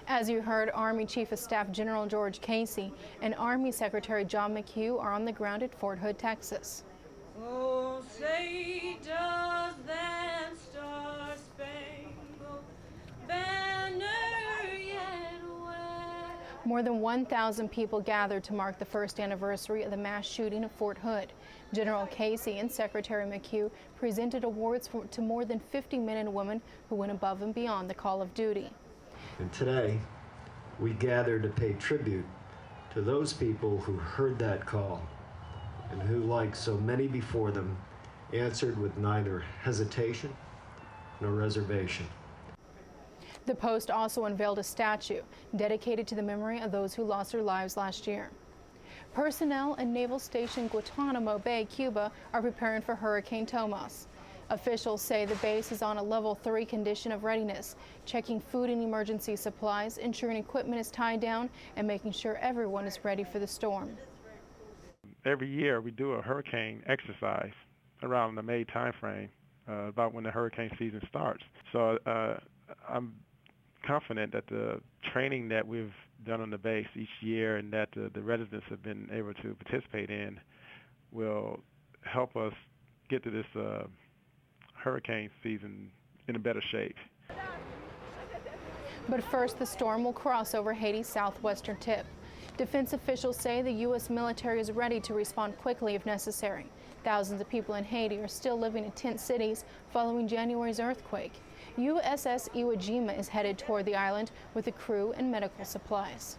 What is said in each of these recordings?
As you heard, Army Chief of Staff General George Casey and Army Secretary John McHugh are on the ground at Fort Hood, Texas. Oh, say does that star-spangled banner yet wave? More than 1,000 people gathered to mark the first anniversary of the mass shooting at Fort Hood. General Casey and Secretary McHugh presented awards to more than 50 men and women who went above and beyond the call of duty. And today, we gather to pay tribute to those people who heard that call and who, like so many before them, answered with neither hesitation nor reservation. The Post also unveiled a statue dedicated to the memory of those who lost their lives last year. Personnel at Naval Station Guantanamo Bay, Cuba, are preparing for Hurricane Tomas. Officials say the base is on a level 3 condition of readiness, checking food and emergency supplies, ensuring equipment is tied down, and making sure everyone is ready for the storm. Every year we do a hurricane exercise around the May timeframe, about when the hurricane season starts. So I'm confident that the training that we've done on the base each year and that the residents have been able to participate in will help us get to this hurricane season in a better shape. But first, the storm will cross over Haiti's southwestern tip. Defense officials say the U.S. military is ready to respond quickly if necessary. Thousands of people in Haiti are still living in tent cities following January's earthquake. USS Iwo Jima is headed toward the island with a crew and medical supplies.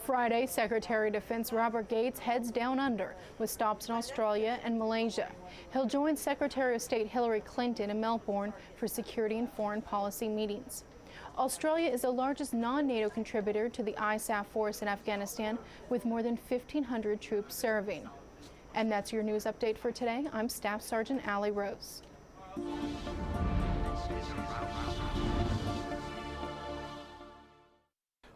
Friday, Secretary of Defense Robert Gates heads down under with stops in Australia and Malaysia. He'll join Secretary of State Hilary Clinton in Melbourne for security and foreign policy meetings. Australia is the largest non-NATO contributor to the ISAF force in Afghanistan, with more than 1,500 troops serving. And that's your news update for today. I'm Staff Sergeant Allie Rose.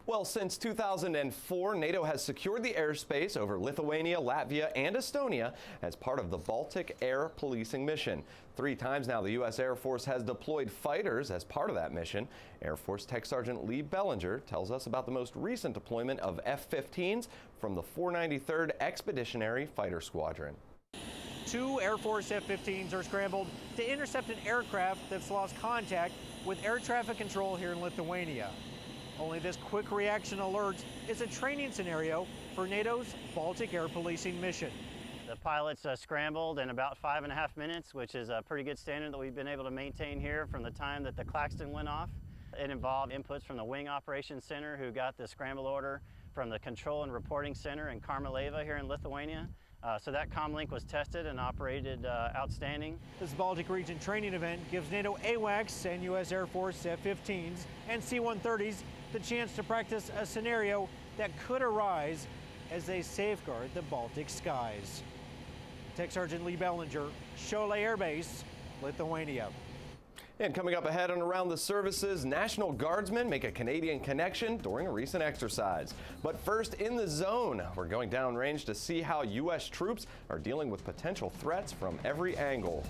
Well, since 2004, NATO has secured the airspace over Lithuania, Latvia, and Estonia as part of the Baltic Air Policing Mission. 3 times now, the U.S. Air Force has deployed fighters as part of that mission. Air Force Tech Sergeant Lee Bellinger tells us about the most recent deployment of F-15s from the 493rd Expeditionary Fighter Squadron. 2 Air Force F-15s are scrambled to intercept an aircraft that's lost contact with air traffic control here in Lithuania. Only this quick reaction alert is a training scenario for NATO's Baltic Air Policing Mission. The pilots scrambled in about 5.5 minutes, which is a pretty good standard that we've been able to maintain here from the time that the klaxon went off. It involved inputs from the Wing Operations Center, who got the scramble order from the Control and Reporting Center in Karmelava here in Lithuania. So that comlink was tested and operated outstanding. This Baltic region training event gives NATO AWACS and U.S. Air Force F-15s and C-130s the chance to practice a scenario that could arise as they safeguard the Baltic skies. Tech Sergeant Lee Bellinger, Cholet Air Base, Lithuania. And coming up ahead and around the services, National Guardsmen make a Canadian connection during a recent exercise. But first, in the zone, we're going downrange to see how U.S. troops are dealing with potential threats from every angle.